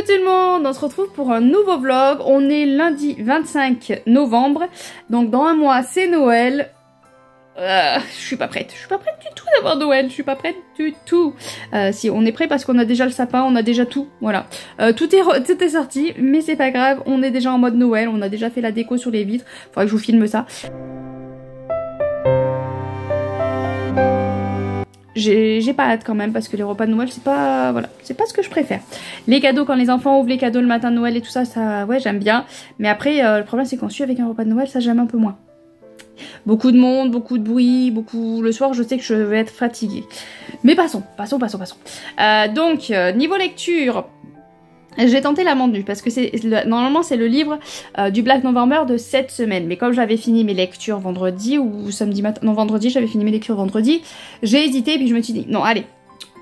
tout le monde, on se retrouve pour un nouveau vlog. On est lundi 25 novembre, donc dans un mois c'est Noël. Je suis pas prête du tout d'avoir Noël, je suis pas prête du tout. Si, on est prêt parce qu'on a déjà le sapin, on a déjà tout, voilà. Tout est sorti, mais c'est pas grave, on est déjà en mode Noël, on a déjà fait la déco sur les vitres. Faudrait que je vous filme ça. J'ai pas hâte quand même parce que les repas de Noël c'est pas, voilà, c'est pas ce que je préfère. Les cadeaux, quand les enfants ouvrent les cadeaux le matin de Noël et tout ça, ouais j'aime bien. Mais après le problème c'est qu'on suit avec un repas de Noël, ça j'aime un peu moins. Beaucoup de monde, beaucoup de bruit, le soir je sais que je vais être fatiguée. Mais passons. Donc niveau lecture, j'ai tenté la Mandue parce que normalement c'est le livre du Black November de cette semaine. Mais comme j'avais fini mes lectures vendredi ou samedi matin, non vendredi, j'avais fini mes lectures vendredi, j'ai hésité et puis je me suis dit non allez,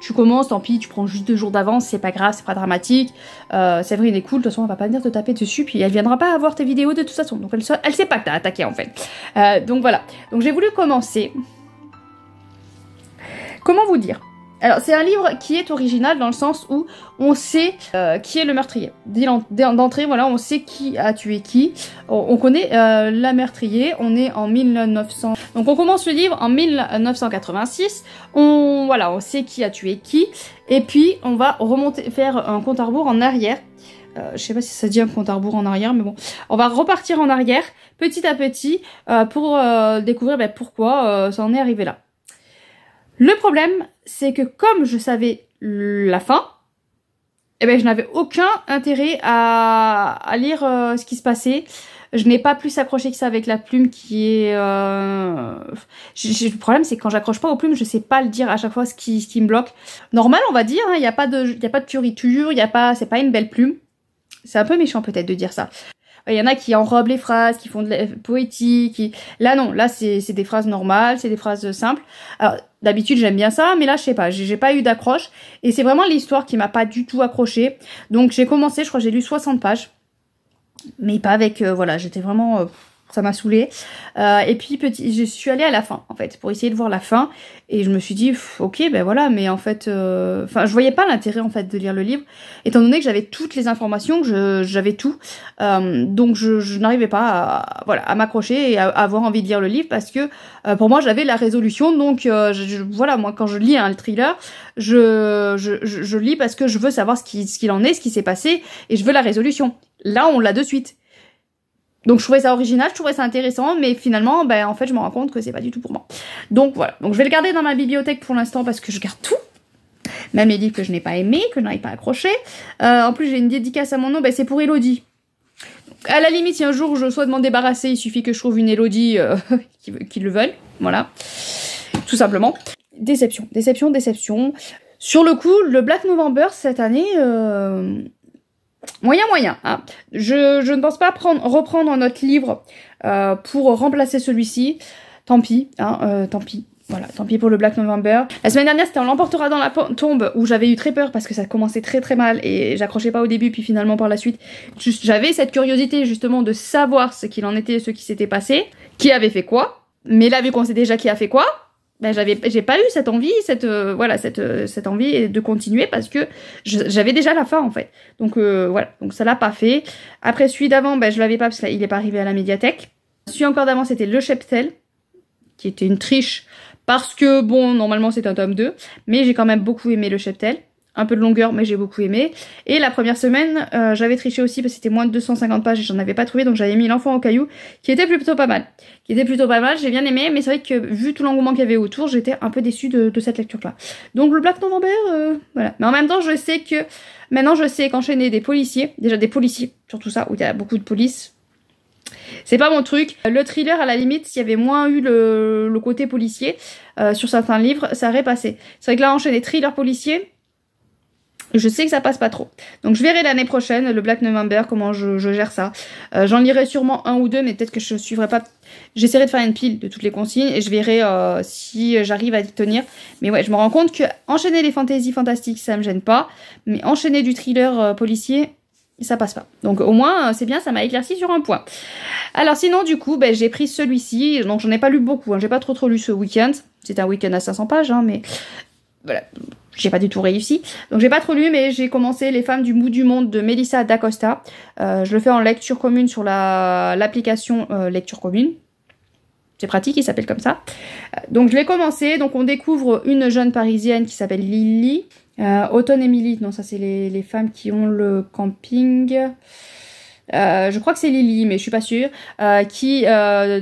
tu commences, tant pis, tu prends juste 2 jours d'avance, c'est pas grave, c'est pas dramatique. Séverine est cool, de toute façon on va pas venir te taper dessus, puis elle viendra pas avoir tes vidéos de toute façon, donc elle sait pas que t'as attaqué en fait. Donc voilà, donc j'ai voulu commencer. Comment vous dire? Alors c'est un livre qui est original dans le sens où on sait qui est le meurtrier. D'entrée, voilà, on sait qui a tué qui. On connaît la meurtrier, on est en 1900. Donc on commence le livre en 1986. Voilà, on sait qui a tué qui. Et puis on va faire un compte à rebours en arrière. Je sais pas si ça dit un compte à rebours en arrière, mais bon. On va repartir en arrière, petit à petit, pour découvrir pourquoi ça en est arrivé là. Le problème, c'est que comme je savais la fin, eh ben, je n'avais aucun intérêt à lire ce qui se passait. Je n'ai pas plus accroché que ça avec la plume qui est... Le problème, c'est que quand j'accroche pas aux plumes, je sais pas le dire à chaque fois ce qui me bloque. Normal, on va dire, il n'y a pas de fioriture, c'est pas une belle plume. C'est un peu méchant peut-être de dire ça. Il y en a qui enrobent les phrases, qui font de la poétique. Là non, là c'est des phrases normales, c'est des phrases simples. Alors d'habitude j'aime bien ça, mais là je sais pas, j'ai pas eu d'accroche. Et c'est vraiment l'histoire qui m'a pas du tout accroché. Donc j'ai commencé, je crois que j'ai lu 60 pages. Mais pas avec, voilà, j'étais vraiment... ça m'a saoulée. Et puis je suis allée à la fin en fait pour essayer de voir la fin et je me suis dit ok ben voilà, mais en fait je voyais pas l'intérêt en fait de lire le livre étant donné que j'avais toutes les informations, que j'avais tout, donc je n'arrivais pas à m'accrocher et à avoir envie de lire le livre parce que pour moi j'avais la résolution. Donc voilà, moi quand je lis un thriller je lis parce que je veux savoir ce qu'il en est, ce qui s'est passé, et je veux la résolution. Là on l'a de suite. Donc je trouvais ça original, je trouvais ça intéressant, mais finalement, en fait, je me rends compte que c'est pas du tout pour moi. Donc voilà, donc je vais le garder dans ma bibliothèque pour l'instant parce que je garde tout. Même les livres que je n'ai pas aimés, que je n'arrive pas accroché. En plus, j'ai une dédicace à mon nom, c'est pour Elodie. Donc, à la limite, si un jour je souhaite m'en débarrasser, il suffit que je trouve une Elodie qui le veuille. Voilà, tout simplement. Déception. Sur le coup, le Black November cette année... Moyen, hein. Je ne pense pas reprendre notre livre pour remplacer celui-ci. Tant pis, hein, tant pis. Voilà, tant pis pour le Black November. La semaine dernière, c'était On l'emportera dans la tombe, où j'avais eu très peur parce que ça commençait très très mal et j'accrochais pas au début, puis finalement par la suite, j'avais cette curiosité justement de savoir ce qu'il en était, ce qui s'était passé, qui avait fait quoi. Mais là, vu qu'on sait déjà qui a fait quoi, j'ai pas eu cette envie, cette envie de continuer parce que j'avais déjà la fin en fait. Donc voilà, donc ça l'a pas fait. Après celui d'avant, je l'avais pas parce qu'il est pas arrivé à la médiathèque. Celui encore d'avant, c'était Le Cheptel, qui était une triche parce que bon, normalement c'est un tome 2, mais j'ai quand même beaucoup aimé Le Cheptel. Un peu de longueur, mais j'ai beaucoup aimé. Et la première semaine, j'avais triché aussi parce que c'était moins de 250 pages et j'en avais pas trouvé, donc j'avais mis L'Enfant au caillou, qui était plutôt pas mal. J'ai bien aimé, mais c'est vrai que vu tout l'engouement qu'il y avait autour, j'étais un peu déçue de cette lecture-là. Donc le Black November, voilà. Mais en même temps, je sais que maintenant je sais qu'enchaîner des policiers, déjà des policiers, surtout ça, où il y a beaucoup de police, c'est pas mon truc. Le thriller, à la limite, s'il y avait moins eu le côté policier sur certains livres, ça aurait passé. C'est vrai que là, enchaîner thriller policier, je sais que ça passe pas trop. Donc je verrai l'année prochaine, le Black November, comment je gère ça. J'en lirai sûrement 1 ou 2, mais peut-être que je suivrai pas... J'essaierai de faire une pile de toutes les consignes et je verrai si j'arrive à y tenir. Mais ouais, je me rends compte que enchaîner les fantaisies fantastiques, ça me gêne pas. Mais enchaîner du thriller policier, ça passe pas. Donc au moins, c'est bien, ça m'a éclairci sur un point. Alors sinon, du coup, j'ai pris celui-ci. Donc j'en ai pas lu beaucoup, hein. J'ai pas trop lu ce week-end. C'est un week-end à 500 pages, hein, mais... voilà, j'ai pas du tout réussi. Donc j'ai pas trop lu, mais j'ai commencé Les femmes du bout du monde de Melissa d'Acosta. Je le fais en lecture commune sur l'application lecture commune. C'est pratique, il s'appelle comme ça. Donc je l'ai commencé. Donc on découvre une jeune parisienne qui s'appelle Lily. Autumn et Millie, non ça c'est les femmes qui ont le camping. Je crois que c'est Lily, mais je suis pas sûre, qui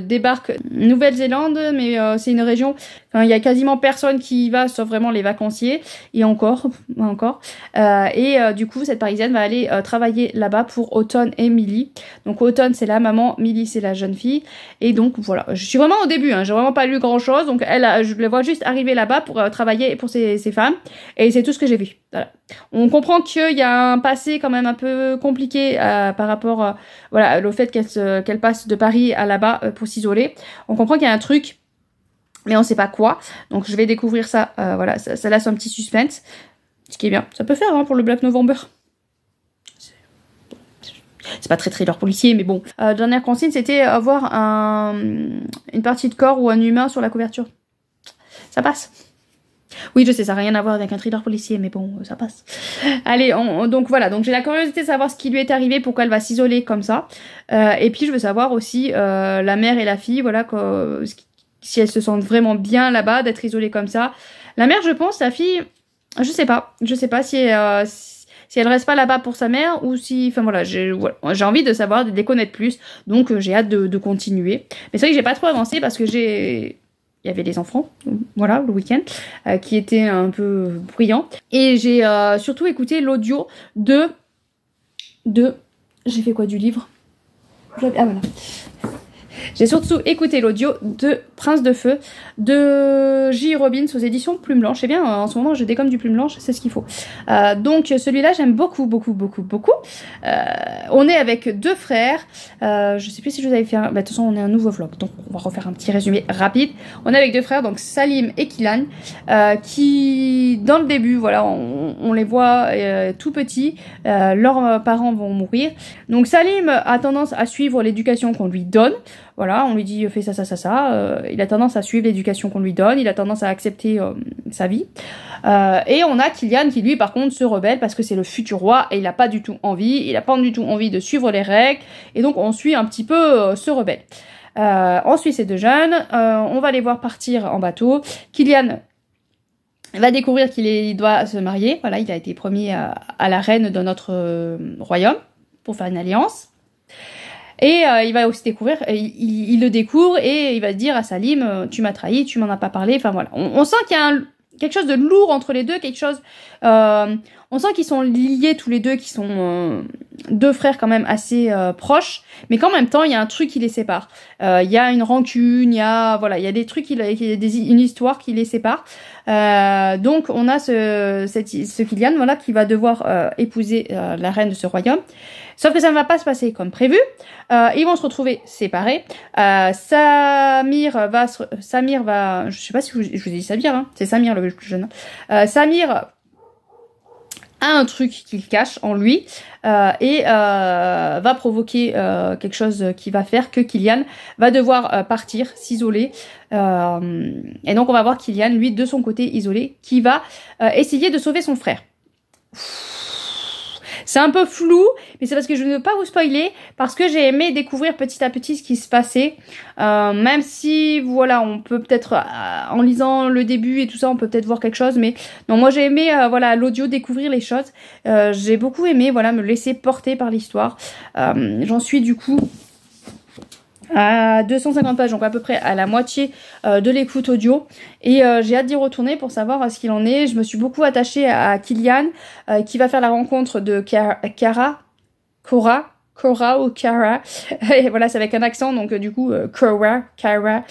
débarque Nouvelle-Zélande, mais c'est une région, enfin il y a quasiment personne qui y va, sauf vraiment les vacanciers, et encore. Du coup cette Parisienne va aller travailler là-bas pour Autumn et Millie. Donc Autumn c'est la maman, Millie c'est la jeune fille, et donc voilà, je suis vraiment au début, hein, j'ai vraiment pas lu grand-chose, donc je les vois juste arriver là-bas pour travailler pour ces femmes, et c'est tout ce que j'ai vu. Voilà. On comprend qu'il y a un passé quand même un peu compliqué par rapport voilà, le fait qu'elle passe de Paris à là-bas pour s'isoler. On comprend qu'il y a un truc, mais on sait pas quoi. Donc je vais découvrir ça. Voilà, ça laisse un petit suspense. Ce qui est bien. Ça peut faire hein, pour le Black November. C'est pas très thriller policier, mais bon. Dernière consigne, c'était avoir une partie de corps ou un humain sur la couverture. Ça passe. Oui, je sais, ça n'a rien à voir avec un thriller policier, mais bon, ça passe. Allez, donc voilà, donc j'ai la curiosité de savoir ce qui lui est arrivé, pourquoi elle va s'isoler comme ça. Et puis je veux savoir aussi la mère et la fille, voilà, si elles se sentent vraiment bien là-bas, d'être isolées comme ça. La mère, je pense, la fille, je sais pas si elle reste pas là-bas pour sa mère ou si, enfin voilà, j'ai envie de savoir, de les connaître plus, donc j'ai hâte de continuer. Mais c'est vrai que j'ai pas trop avancé parce que il y avait les enfants, voilà, le week-end, qui étaient un peu bruyants. Et j'ai surtout écouté l'audio de... J'ai fait quoi du livre? Ah voilà. J'ai surtout écouté l'audio de Prince de Feu de J. Robbins aux éditions Plume Blanche. C'est bien, en ce moment je décomme du Plume Blanche, c'est ce qu'il faut. Donc celui-là j'aime beaucoup. On est avec deux frères. Je sais plus si je vous avais fait un... de toute façon on est un nouveau vlog, donc on va refaire un petit résumé rapide. On est avec deux frères, donc Salim et Kylian, qui dans le début, voilà, on les voit tout petits. Leurs parents vont mourir. Donc Salim a tendance à suivre l'éducation qu'on lui donne. Voilà, on lui dit fais ça. Il a tendance à suivre l'éducation qu'on lui donne, il a tendance à accepter sa vie. Et on a Kylian qui lui par contre se rebelle parce que c'est le futur roi et il n'a pas du tout envie, de suivre les règles. Et donc on suit un petit peu ce rebelle. On suit ces deux jeunes, on va les voir partir en bateau. Kylian va découvrir qu'il doit se marier. Voilà, il a été promis à la reine de notre royaume pour faire une alliance. Et il va aussi découvrir, il le découvre et il va dire à Salim, tu m'as trahi, tu m'en as pas parlé. Enfin voilà, on sent qu'il y a quelque chose de lourd entre les deux, on sent qu'ils sont liés tous les deux, qu'ils sont deux frères quand même assez proches, mais qu'en même temps il y a un truc qui les sépare. Il y a une rancune, il y a des trucs, une histoire qui les sépare. Donc on a ce Kylian, voilà, qui va devoir épouser la reine de ce royaume. Sauf que ça ne va pas se passer comme prévu. Ils vont se retrouver séparés. Samir va, je sais pas si je vous ai dit Samir, hein, c'est Samir le plus jeune. Samir a un truc qu'il cache en lui et va provoquer quelque chose qui va faire que Kylian va devoir partir, s'isoler. Et donc on va voir Kylian, lui, de son côté isolé, qui va essayer de sauver son frère. C'est un peu flou, mais c'est parce que je ne veux pas vous spoiler, parce que j'ai aimé découvrir petit à petit ce qui se passait, même si, voilà, on peut peut-être, en lisant le début et tout ça, on peut peut-être voir quelque chose, mais non, moi j'ai aimé, voilà, l'audio, découvrir les choses, j'ai beaucoup aimé, voilà, me laisser porter par l'histoire, j'en suis du coup à 250 pages, donc à peu près à la moitié de l'écoute audio, et j'ai hâte d'y retourner pour savoir ce qu'il en est. Je me suis beaucoup attachée à Kylian, qui va faire la rencontre de Cora ou Cara, et voilà, c'est avec un accent, donc du coup Cara,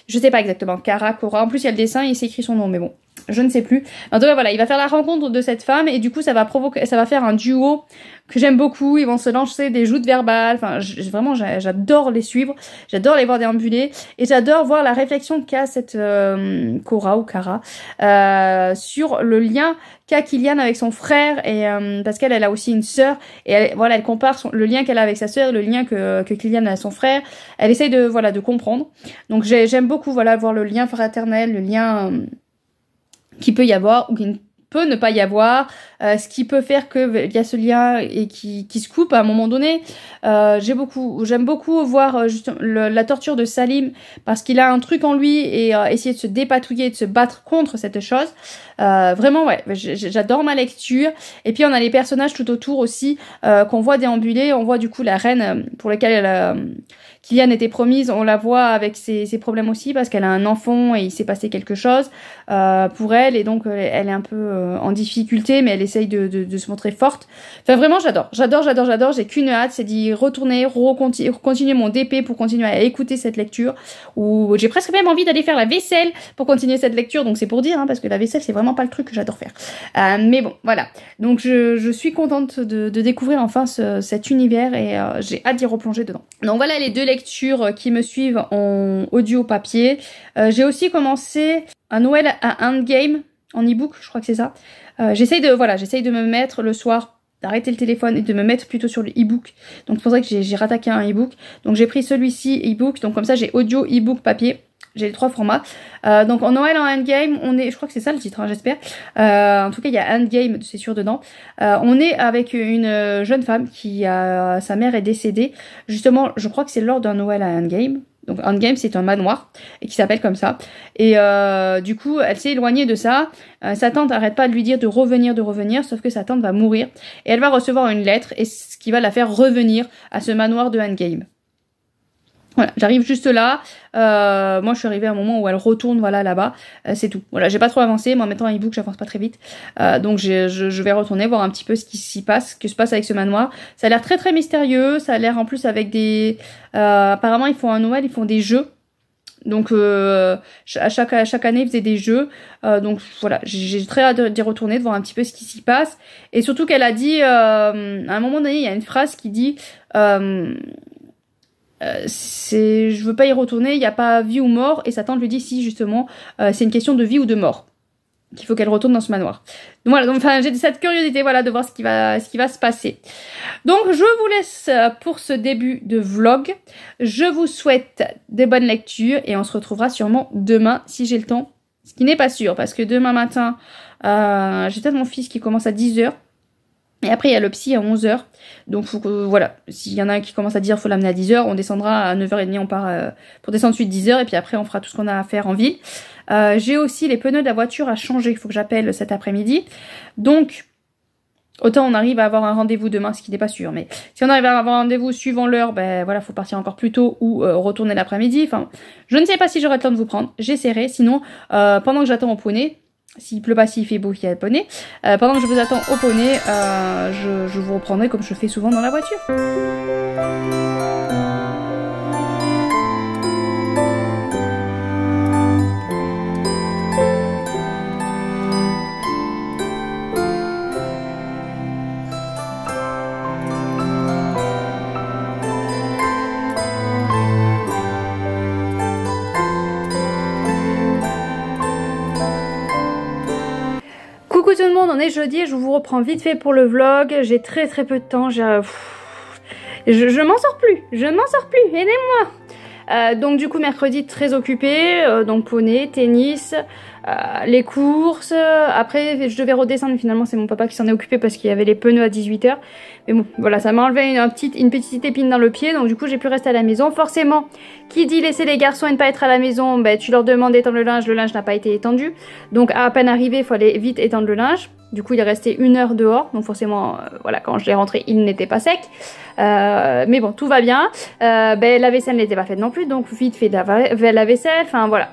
je sais pas exactement, Cora, en plus il y a le dessin, il s'écrit son nom, mais bon, je ne sais plus. En tout cas voilà, il va faire la rencontre de cette femme, et du coup ça va faire un duo que j'aime beaucoup. Ils vont se lancer des joutes verbales, enfin vraiment j'adore les suivre, j'adore les voir déambuler, et j'adore voir la réflexion qu'a cette Cora ou Cara sur le lien qu'a Kylian avec son frère, et parce qu'elle a aussi une sœur, et elle compare le lien qu'elle a avec sa sœur et le lien que Kylian a avec son frère. Elle essaye de comprendre, donc j'aime beaucoup, voilà, voir le lien fraternel, le lien qu'il peut y avoir ou qu'il ne peut ne pas y avoir, ce qui peut faire que il y a ce lien et qui se coupe à un moment donné. J'aime beaucoup voir la torture de Salim parce qu'il a un truc en lui et essayer de se dépatouiller, de se battre contre cette chose. Vraiment, ouais, j'adore ma lecture. Et puis on a les personnages tout autour aussi qu'on voit déambuler. On voit du coup la reine pour laquelle Kylian était promise. On la voit avec ses problèmes aussi parce qu'elle a un enfant et il s'est passé quelque chose pour elle et donc elle est un peu en difficulté, mais elle essaye de se montrer forte. Enfin vraiment, j'adore. J'ai qu'une hâte, c'est d'y retourner, continuer mon DP pour continuer à écouter cette lecture. Ou j'ai presque même envie d'aller faire la vaisselle pour continuer cette lecture. Donc c'est pour dire, hein, parce que la vaisselle c'est vraiment pas le truc que j'adore faire. Mais bon, voilà. Donc je suis contente de découvrir enfin cet univers et j'ai hâte d'y replonger dedans. Donc voilà les deux lectures qui me suivent en audio papier. J'ai aussi commencé un Noël à Endgame en e-book, je crois que c'est ça. J'essaye de me mettre le soir, d'arrêter le téléphone et de me mettre plutôt sur le e-book. Donc c'est pour ça que j'ai rattaqué un e-book. Donc j'ai pris celui-ci e-book, donc comme ça j'ai audio, e-book, papier. J'ai les trois formats. Donc en Noël en Endgame, je crois que c'est ça le titre, hein, j'espère. En tout cas, il y a Endgame, c'est sûr dedans. On est avec une jeune femme sa mère est décédée. Justement, je crois que c'est lors d'un Noël à Endgame. Donc Endgame, c'est un manoir et qui s'appelle comme ça. Et du coup, elle s'est éloignée de ça. Sa tante arrête pas de lui dire de revenir, sauf que sa tante va mourir et elle va recevoir une lettre et ce qui va la faire revenir à ce manoir de Endgame. Voilà, j'arrive juste là. Moi, je suis arrivée à un moment où elle retourne, voilà, là-bas. C'est tout. Voilà, j'ai pas trop avancé. Moi, en mettant un e-book, j'avance pas très vite. Donc, je vais retourner voir un petit peu ce qui s'y passe, ce qui se passe avec ce manoir. Ça a l'air très très mystérieux. Ça a l'air en plus avec des. Apparemment, ils font un Noël, ils font des jeux. Donc, à chaque année, ils faisaient des jeux. Donc, voilà, j'ai très hâte d'y retourner, de voir un petit peu ce qui s'y passe. Et surtout qu'elle a dit, à un moment donné, il y a une phrase qui dit. Je veux pas y retourner, il n'y a pas vie ou mort, et sa tante lui dit si justement c'est une question de vie ou de mort qu'il faut qu'elle retourne dans ce manoir. Donc voilà, enfin j'ai cette curiosité voilà de voir ce qui va se passer. Donc je vous laisse pour ce début de vlog. Je vous souhaite des bonnes lectures et on se retrouvera sûrement demain si j'ai le temps, ce qui n'est pas sûr parce que demain matin j'ai peut-être mon fils qui commence à 10h. Et après, il y a le psy à 11h. Donc, faut que, voilà. S'il y en a un qui commence à dire faut l'amener à 10h, on descendra à 9h30, on part pour descendre suite 10h. Et puis après, on fera tout ce qu'on a à faire en ville. J'ai aussi les pneus de la voiture à changer. Il faut que j'appelle cet après-midi. Donc, autant on arrive à avoir un rendez-vous demain, ce qui n'est pas sûr. Mais si on arrive à avoir un rendez-vous suivant l'heure, ben voilà, faut partir encore plus tôt ou retourner l'après-midi. Enfin, je ne sais pas si j'aurai le temps de vous prendre. J'essaierai. Sinon, pendant que j'attends au poney, s'il pleut pas, s'il fait beau, qu'il y a le poney. Pendant que je vous attends au poney, je vous reprendrai comme je fais souvent dans la voiture. Coucou tout le monde, on est jeudi et je vous reprends vite fait pour le vlog. J'ai très peu de temps, je m'en sors plus, aidez-moi. Donc du coup mercredi très occupé, donc poney, tennis, les courses. Après je devais redescendre mais finalement c'est mon papa qui s'en est occupé parce qu'il y avait les pneus à 18h. Mais bon voilà, ça m'a enlevé une petite épine dans le pied, donc du coup j'ai pu rester à la maison. Forcément, qui dit laisser les garçons et ne pas être à la maison, ben, tu leur demandes d'étendre le linge n'a pas été étendu. Donc à peine arrivé, il faut aller vite étendre le linge. Du coup il est resté 1 heure dehors, donc forcément voilà, quand je l'ai rentré il n'était pas sec. Mais bon, tout va bien. Ben, la vaisselle n'était pas faite non plus, donc vite fait la vaisselle, enfin voilà.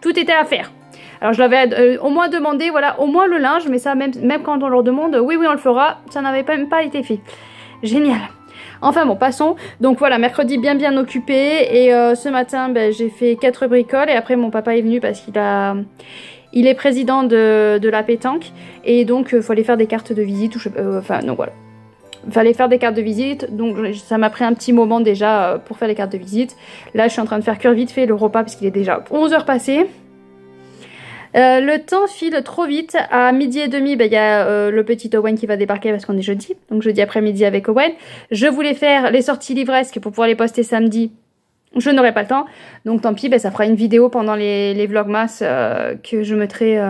Tout était à faire. Alors je l'avais au moins demandé, voilà, au moins le linge, mais ça même quand on leur demande, oui on le fera, ça n'avait même pas été fait. Génial. Enfin bon, passons. Donc voilà, mercredi bien occupé et ce matin ben, j'ai fait 4 bricoles et après mon papa est venu parce il est président de la pétanque et donc il faut aller faire des cartes de visite, enfin donc voilà. Fallait faire des cartes de visite, donc ça m'a pris un petit moment déjà pour faire les cartes de visite. Là je suis en train de faire cuire vite fait le repas parce qu'il est déjà 11h passé. Le temps file trop vite. À 12h30, ben, y a le petit Owen qui va débarquer parce qu'on est jeudi. Donc jeudi après-midi avec Owen. Je voulais faire les sorties livresques pour pouvoir les poster samedi. Je n'aurai pas le temps. Donc tant pis, ben, ça fera une vidéo pendant les vlogmas que je mettrai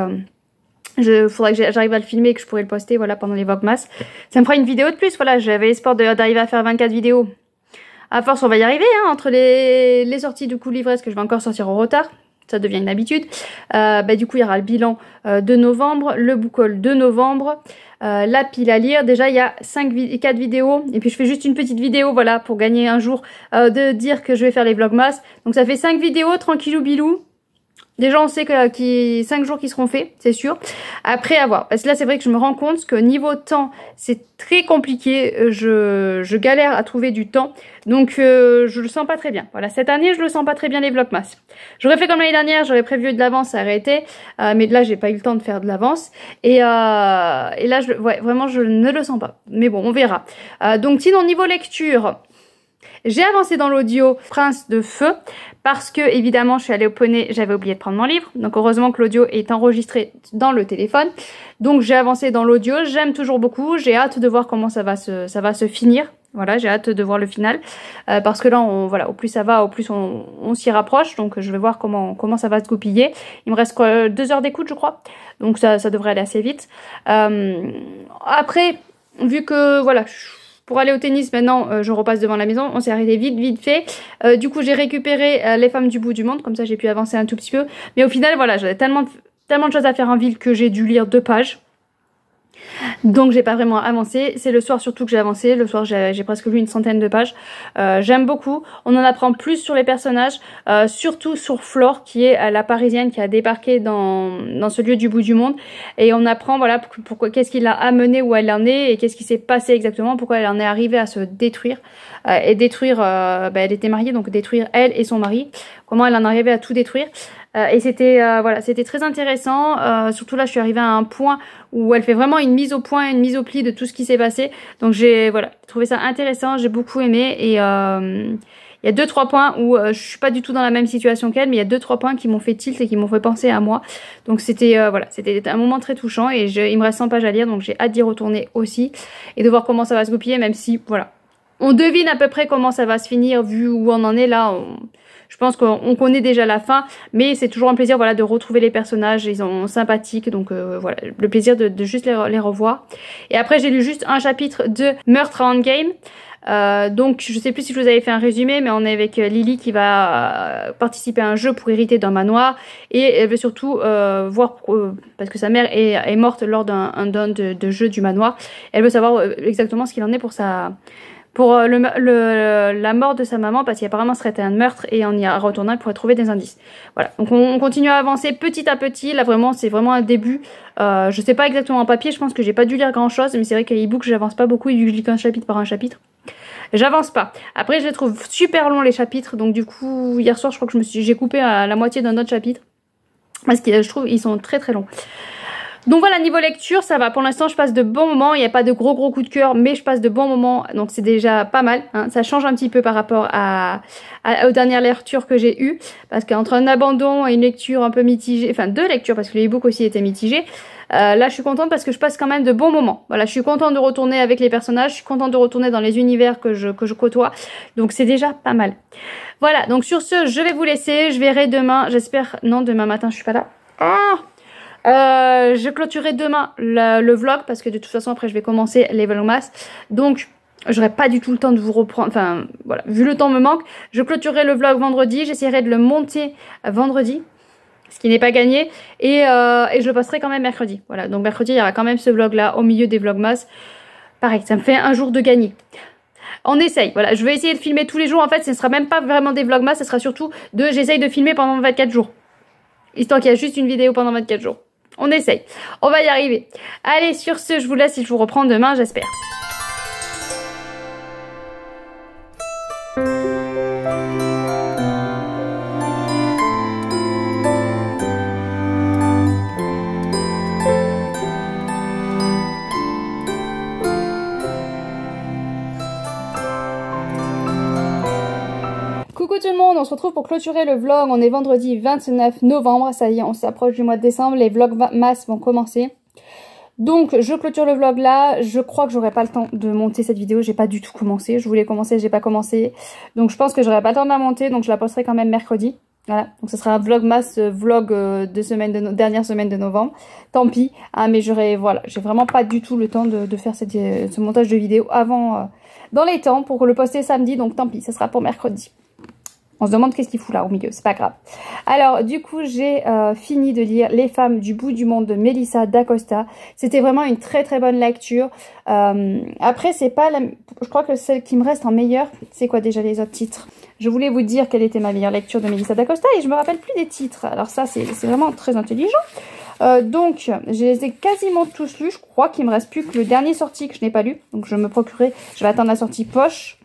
Faudrait que j'arrive à le filmer et que je pourrais le poster, voilà, pendant les Vlogmas. Ça me fera une vidéo de plus, voilà, j'avais espoir d'arriver à faire 24 vidéos. À force, on va y arriver, hein, entre les sorties du coup livresque que je vais encore sortir au retard. Ça devient une habitude. Du coup, il y aura le bilan de novembre, le book haul de novembre, la pile à lire. Déjà, il y a 4 vidéos. Et puis, je fais juste une petite vidéo, voilà, pour gagner un jour de dire que je vais faire les Vlogmas. Donc, ça fait 5 vidéos, tranquillou bilou. Déjà, on sait que 5 jours qui seront faits, c'est sûr. Après, à voir. Parce que là, c'est vrai que je me rends compte que niveau temps, c'est très compliqué. Je galère à trouver du temps. Donc, je le sens pas très bien. Voilà, cette année, je le sens pas très bien les Vlogmas. J'aurais fait comme l'année dernière, j'aurais prévu de l'avance, ça aurait été. Mais là, j'ai pas eu le temps de faire de l'avance. Et là, ouais, vraiment, je ne le sens pas. Mais bon, on verra. Donc, sinon, niveau lecture... J'ai avancé dans l'audio Prince de Feu parce que évidemment je suis allée au poney, j'avais oublié de prendre mon livre. Donc heureusement que l'audio est enregistré dans le téléphone. Donc j'ai avancé dans l'audio, j'aime toujours beaucoup, j'ai hâte de voir comment ça va se finir. Voilà, j'ai hâte de voir le final parce que là, voilà, au plus ça va, au plus on s'y rapproche. Donc je vais voir comment ça va se goupiller. Il me reste 2 heures d'écoute, je crois. Donc ça devrait aller assez vite. Après, vu que voilà. Pour aller au tennis, maintenant, je repasse devant la maison. On s'est arrêté vite fait. Du coup, j'ai récupéré Les Femmes du bout du monde. Comme ça, j'ai pu avancer un tout petit peu. Mais au final, voilà, j'avais tellement de choses à faire en ville que j'ai dû lire 2 pages. Donc j'ai pas vraiment avancé, c'est le soir surtout que j'ai avancé, le soir j'ai presque lu une centaine de pages. J'aime beaucoup, on en apprend plus sur les personnages, surtout sur Flore qui est la parisienne qui a débarqué dans ce lieu du bout du monde, et on apprend voilà pourquoi, qu'est-ce qui l'a amenée où elle en est et qu'est-ce qui s'est passé exactement, pourquoi elle en est arrivée à se détruire et détruire, elle était mariée donc détruire elle et son mari, comment elle en est arrivée à tout détruire. Et c'était voilà, c'était très intéressant, surtout là je suis arrivée à un point où elle fait vraiment une mise au point, une mise au pli de tout ce qui s'est passé, donc j'ai voilà, trouvé ça intéressant, j'ai beaucoup aimé, et il y a 2-3 points où je suis pas du tout dans la même situation qu'elle, mais il y a 2-3 points qui m'ont fait tilt et qui m'ont fait penser à moi, donc c'était voilà, c'était un moment très touchant, et il me reste 100 pages à lire, donc j'ai hâte d'y retourner aussi et de voir comment ça va se goupiller, même si voilà, on devine à peu près comment ça va se finir vu où on en est là. Je pense qu'on connaît déjà la fin, mais c'est toujours un plaisir voilà, de retrouver les personnages, ils sont sympathiques, donc voilà, le plaisir de juste les revoir. Et après j'ai lu juste un chapitre de Meurtre à Endgame, donc je sais plus si je vous avais fait un résumé, mais on est avec Lily qui va participer à un jeu pour hériter d'un manoir, et elle veut surtout voir, parce que sa mère est morte lors d'un don de jeu du manoir, elle veut savoir exactement ce qu'il en est pour la mort de sa maman, parce qu'apparemment ce serait un meurtre, et en y retournant il pourrait trouver des indices. Voilà, donc on continue à avancer petit à petit, là vraiment c'est vraiment un début, je sais pas exactement en papier, je pense que j'ai pas dû lire grand chose, mais c'est vrai qu'à l'e-book j'avance pas beaucoup, vu que je lis qu'un chapitre par un chapitre, j'avance pas. Après je les trouve super longs les chapitres, donc du coup hier soir je crois que j'ai coupé à la moitié d'un autre chapitre, parce que je trouve ils sont très très longs. Donc voilà, niveau lecture, ça va. Pour l'instant, je passe de bons moments. Il n'y a pas de gros coups de cœur, mais je passe de bons moments. Donc c'est déjà pas mal. Hein. Ça change un petit peu par rapport aux dernières lectures que j'ai eues. Parce qu'entre un abandon et une lecture un peu mitigée, enfin 2 lectures, parce que les e-books aussi étaient mitigés. Là, je suis contente parce que je passe quand même de bons moments. Voilà, je suis contente de retourner avec les personnages. Je suis contente de retourner dans les univers que je côtoie. Donc c'est déjà pas mal. Voilà, donc sur ce, je vais vous laisser. Je verrai demain. J'espère... Non, demain matin, je suis pas là. Ah, je clôturerai demain le vlog parce que de toute façon après je vais commencer les Vlogmas, donc j'aurai pas du tout le temps de vous reprendre, enfin voilà, vu le temps me manque. Je clôturerai le vlog vendredi, j'essaierai de le monter vendredi, ce qui n'est pas gagné, et je le passerai quand même mercredi. Voilà, donc mercredi il y aura quand même ce vlog là au milieu des Vlogmas. Pareil, ça me fait un jour de gagner. On essaye, voilà, je vais essayer de filmer tous les jours. En fait ce ne sera même pas vraiment des Vlogmas, ce sera surtout j'essaye de filmer pendant 24 jours, histoire qu'il y a juste une vidéo pendant 24 jours. On essaye, on va y arriver. Allez, sur ce, je vous laisse et je vous reprends demain, j'espère. Coucou tout le monde, on se retrouve pour clôturer le vlog. On est vendredi 29 novembre, ça y est, on s'approche du mois de décembre, les Vlogmas vont commencer. Donc je clôture le vlog là, je crois que j'aurai pas le temps de monter cette vidéo, j'ai pas du tout commencé, je voulais commencer, j'ai pas commencé. Donc je pense que j'aurai pas le temps de la monter, donc je la posterai quand même mercredi. Voilà, donc ce sera un vlogmas, vlog dernière semaine de novembre. Tant pis, hein, mais voilà, j'ai vraiment pas du tout le temps de faire ce montage de vidéo avant, dans les temps, pour le poster samedi, donc tant pis, ça sera pour mercredi. On se demande qu'est-ce qu'il fout là au milieu, c'est pas grave. Alors du coup j'ai fini de lire Les femmes du bout du monde de Melissa d'Acosta. C'était vraiment une très très bonne lecture. Après c'est pas je crois que celle qui me reste en meilleure, c'est quoi déjà les autres titres? Je voulais vous dire quelle était ma meilleure lecture de Melissa d'Acosta et je me rappelle plus des titres. Alors ça c'est vraiment très intelligent. Donc je les ai quasiment tous lus. Je crois qu'il me reste plus que le dernier sorti que je n'ai pas lu. Donc je vais attendre la sortie poche.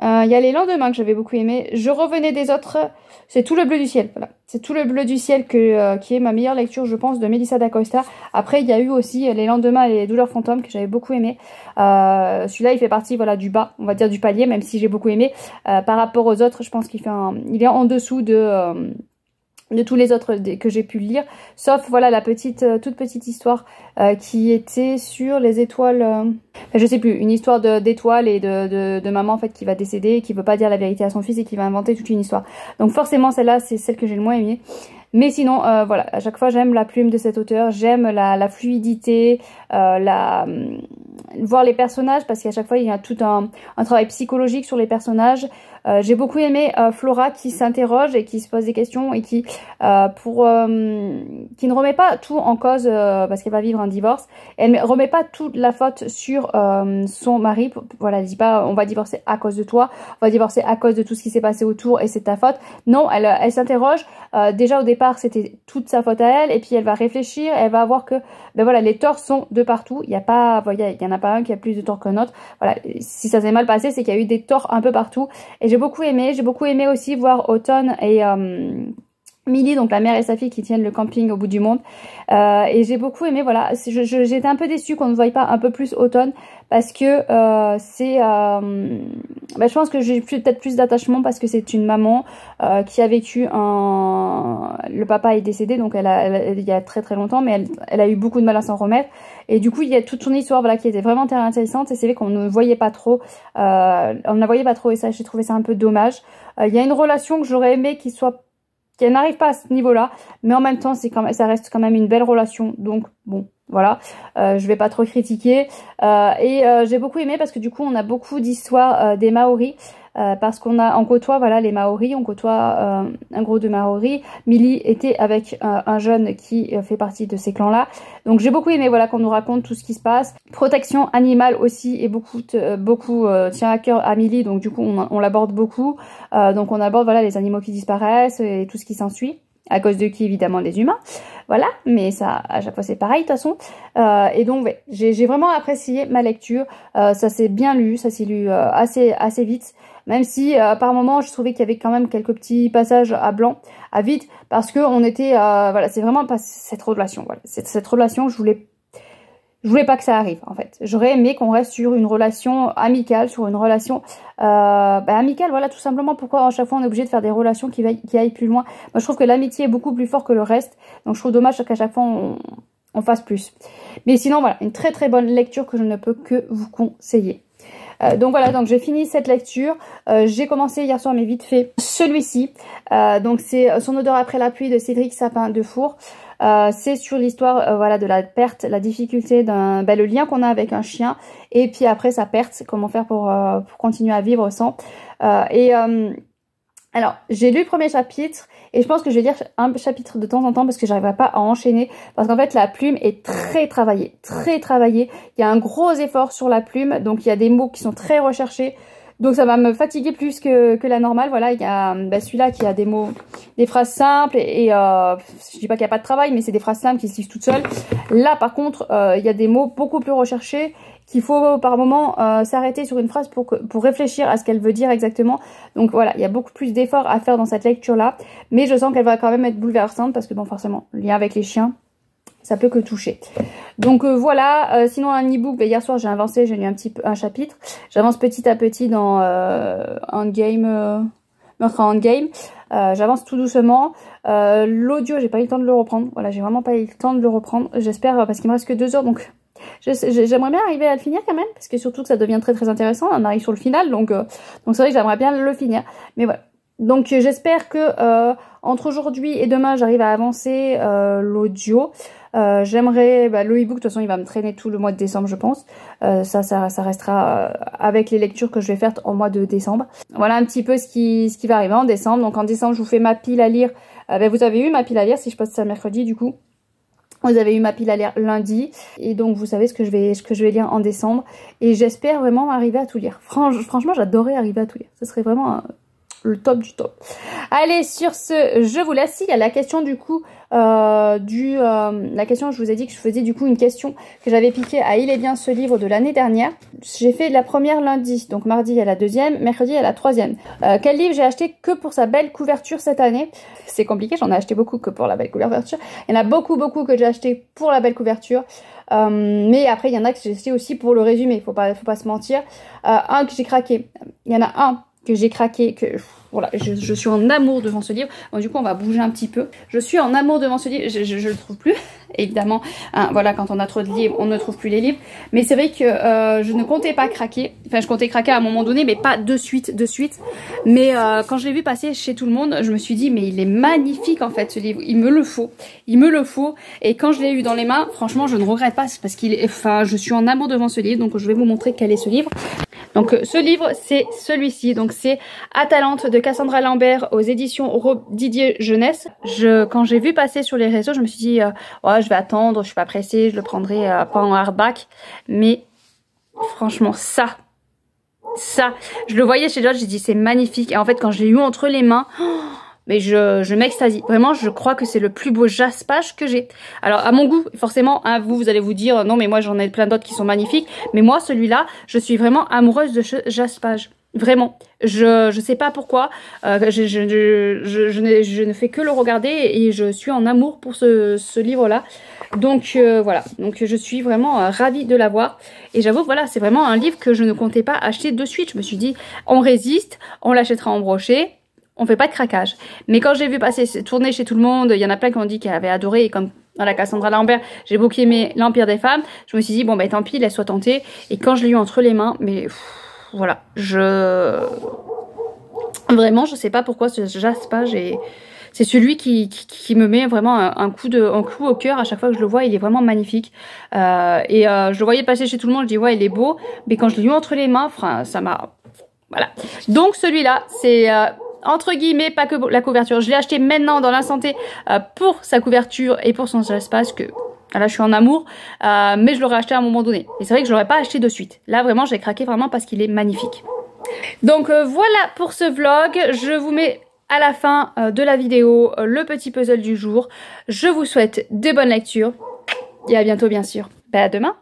Il y a Les lendemains que j'avais beaucoup aimé. Je revenais des autres. C'est Tout le bleu du ciel. Voilà. C'est Tout le bleu du ciel qui est ma meilleure lecture, je pense, de Melissa d'Acosta. Après, il y a eu aussi Les lendemains et Les douleurs fantômes que j'avais beaucoup aimé. Celui-là, il fait partie, voilà, du bas, on va dire du palier, même si j'ai beaucoup aimé. Par rapport aux autres, je pense il est en dessous de tous les autres que j'ai pu lire, sauf voilà la toute petite histoire qui était sur les étoiles, je sais plus, une histoire d'étoiles et de maman en fait qui va décéder et qui veut pas dire la vérité à son fils et qui va inventer toute une histoire. Donc forcément celle-là c'est celle que j'ai le moins aimée. Mais sinon, voilà, à chaque fois j'aime la plume de cet auteur, j'aime la fluidité, voir les personnages, parce qu'à chaque fois il y a tout un travail psychologique sur les personnages. J'ai beaucoup aimé Flora qui s'interroge et qui se pose des questions et qui ne remet pas tout en cause parce qu'elle va vivre un divorce. Elle ne remet pas toute la faute sur son mari. Voilà, elle dit pas on va divorcer à cause de toi, on va divorcer à cause de tout ce qui s'est passé autour et c'est ta faute. Non, elle s'interroge. Déjà au départ c'était toute sa faute à elle et puis elle va réfléchir, elle va voir que ben voilà, les torts sont de partout. Il y en a pas un qui a plus de torts qu'un autre. Voilà, si ça s'est mal passé c'est qu'il y a eu des torts un peu partout. Et j'ai beaucoup aimé aussi voir Autumn et Millie, donc la mère et sa fille qui tiennent le camping au bout du monde. Et j'ai beaucoup aimé, voilà, j'étais un peu déçue qu'on ne voie pas un peu plus Autumn parce que je pense que j'ai peut-être plus d'attachement parce que c'est une maman qui a vécu le papa est décédé donc il y a très très longtemps, mais elle a eu beaucoup de mal à s'en remettre. Et du coup il y a toute son histoire voilà qui était vraiment très intéressante et c'est vrai qu'on ne voyait pas trop, et ça j'ai trouvé ça un peu dommage. Il y a une relation que j'aurais aimé qu'elle n'arrive pas à ce niveau-là, mais en même temps, ça reste quand même une belle relation. Donc, bon, voilà, je vais pas trop critiquer. J'ai beaucoup aimé parce que du coup, on a beaucoup d'histoires des Maoris. Parce on côtoie voilà les Maoris, on côtoie un groupe de Maoris. Millie était avec un jeune qui fait partie de ces clans-là. Donc j'ai beaucoup aimé voilà qu'on nous raconte tout ce qui se passe. Protection animale aussi et beaucoup tient à cœur à Millie, donc du coup on l'aborde beaucoup. Donc on aborde voilà les animaux qui disparaissent et tout ce qui s'ensuit. À cause de qui évidemment les humains, voilà, mais ça à chaque fois c'est pareil de toute façon. Et donc ouais, j'ai vraiment apprécié ma lecture, ça s'est bien lu, ça s'est lu assez vite, même si par moments je trouvais qu'il y avait quand même quelques petits passages à vide, parce que on était voilà, c'est vraiment pas cette relation, voilà, cette relation je voulais pas que ça arrive en fait. J'aurais aimé qu'on reste sur une relation amicale, sur une relation amicale, voilà, tout simplement. Pourquoi à chaque fois on est obligé de faire des relations qui aillent plus loin. Moi je trouve que l'amitié est beaucoup plus fort que le reste, donc je trouve dommage qu'à chaque fois on fasse plus. Mais sinon voilà, une très très bonne lecture que je ne peux que vous conseiller. Donc voilà, donc j'ai fini cette lecture. J'ai commencé hier soir mais vite fait celui-ci. Donc c'est Son odeur après la pluie de Cédric Sapin de Four. C'est sur l'histoire voilà de la perte, la difficulté le lien qu'on a avec un chien et puis après sa perte, comment faire pour continuer à vivre sans. Alors j'ai lu le premier chapitre et je pense que je vais lire un chapitre de temps en temps parce que j'arriverai pas à enchaîner, parce qu'en fait la plume est très travaillée, il y a un gros effort sur la plume, donc il y a des mots qui sont très recherchés. Donc ça va me fatiguer plus que la normale. Voilà, il y a celui-là qui a des mots, des phrases simples et je dis pas qu'il n'y a pas de travail, mais c'est des phrases simples qui se lisent toutes seules. Là par contre, il y a des mots beaucoup plus recherchés qu'il faut par moment s'arrêter sur une phrase pour réfléchir à ce qu'elle veut dire exactement. Donc voilà, il y a beaucoup plus d'efforts à faire dans cette lecture-là, mais je sens qu'elle va quand même être bouleversante parce que bon forcément, le lien avec les chiens, ça peut que toucher. Donc voilà, sinon un e-book, hier soir j'ai avancé, j'ai lu un chapitre. J'avance petit à petit dans Endgame, Meurtre à Endgame. J'avance tout doucement. L'audio, j'ai pas eu le temps de le reprendre. Voilà, j'ai vraiment pas eu le temps de le reprendre. J'espère, parce qu'il me reste que 2 heures, donc j'aimerais bien arriver à le finir quand même, parce que surtout que ça devient très très intéressant. On arrive sur le final, donc c'est vrai que j'aimerais bien le finir. Mais voilà. Donc j'espère que entre aujourd'hui et demain j'arrive à avancer l'audio. J'aimerais, le e-book de toute façon il va me traîner tout le mois de décembre je pense. Ça restera avec les lectures que je vais faire en mois de décembre. Voilà un petit peu ce qui va arriver en décembre. Donc en décembre je vous fais ma pile à lire. Vous avez eu ma pile à lire si je poste ça mercredi du coup. Vous avez eu ma pile à lire lundi et donc vous savez ce que je vais lire en décembre et j'espère vraiment arriver à tout lire. Franchement j'adorerais arriver à tout lire. Ce serait vraiment le top du top. Allez, sur ce, je vous laisse. Il y a la question du coup, la question, je vous ai dit que je faisais du coup une question que j'avais piquée à Il est bien ce livre de l'année dernière. J'ai fait la première lundi, donc mardi il y a la deuxième, mercredi il y a la troisième. Quel livre j'ai acheté que pour sa belle couverture cette année? C'est compliqué, j'en ai acheté beaucoup que pour la belle couverture. Il y en a beaucoup que j'ai acheté pour la belle couverture. Mais après il y en a que j'ai acheté aussi pour le résumé, faut pas se mentir. Un que j'ai craqué, il y en a un que j'ai craqué, que voilà, je suis en amour devant ce livre. Bon, du coup on va bouger un petit peu. Je suis en amour devant ce livre, je le trouve plus évidemment, hein, voilà, quand on a trop de livres on ne trouve plus les livres, mais c'est vrai que je ne comptais pas craquer, enfin je comptais craquer à un moment donné mais pas de suite, mais quand je l'ai vu passer chez tout le monde je me suis dit mais il est magnifique en fait ce livre, il me le faut, et quand je l'ai eu dans les mains franchement je ne regrette pas parce qu'il est, enfin je suis en amour devant ce livre, donc je vais vous montrer quel est ce livre. Donc ce livre c'est celui-ci, donc c'est Atalante de Cassandra Lambert aux éditions Didier Jeunesse. Quand j'ai vu passer sur les réseaux je me suis dit ouais, je vais attendre, je suis pas pressée, je le prendrai pas en hardback, mais franchement ça je le voyais chez George, j'ai dit c'est magnifique, et en fait quand je l'ai eu entre les mains, mais je m'extasie. Vraiment, je crois que c'est le plus beau jaspage que j'ai. Alors, à mon goût, forcément, hein, vous allez vous dire, non, mais moi, j'en ai plein d'autres qui sont magnifiques. Mais moi, celui-là, je suis vraiment amoureuse de ce jaspage. Vraiment. Je sais pas pourquoi. Je ne fais que le regarder et je suis en amour pour ce livre-là. Donc, voilà. Donc, je suis vraiment ravie de l'avoir. Et j'avoue, voilà, c'est vraiment un livre que je ne comptais pas acheter de suite. Je me suis dit, on résiste, on l'achètera en brochet. On fait pas de craquage. Mais quand j'ai vu passer, tourner chez tout le monde, il y en a plein qui ont dit qu'ils avaient adoré, et comme dans la Cassandra Lambert, j'ai beaucoup aimé l'Empire des femmes, je me suis dit, bon bah tant pis, laisse-toi tenter. Et quand je l'ai eu entre les mains, mais voilà, vraiment, je sais pas pourquoi ce jaspage, et c'est celui qui me met vraiment un coup au cœur à chaque fois que je le vois, il est vraiment magnifique. Je le voyais passer chez tout le monde, je dis ouais, il est beau, mais quand je l'ai eu entre les mains, ça m'a... Voilà. Donc celui-là, c'est... entre guillemets, pas que la couverture. Je l'ai acheté maintenant dans l'Instanté pour sa couverture et pour son espace, que là je suis en amour, mais je l'aurais acheté à un moment donné. Et c'est vrai que je l'aurais pas acheté de suite. Là vraiment j'ai craqué vraiment parce qu'il est magnifique. Donc voilà pour ce vlog. Je vous mets à la fin de la vidéo le petit puzzle du jour. Je vous souhaite de bonnes lectures et à bientôt bien sûr. À demain.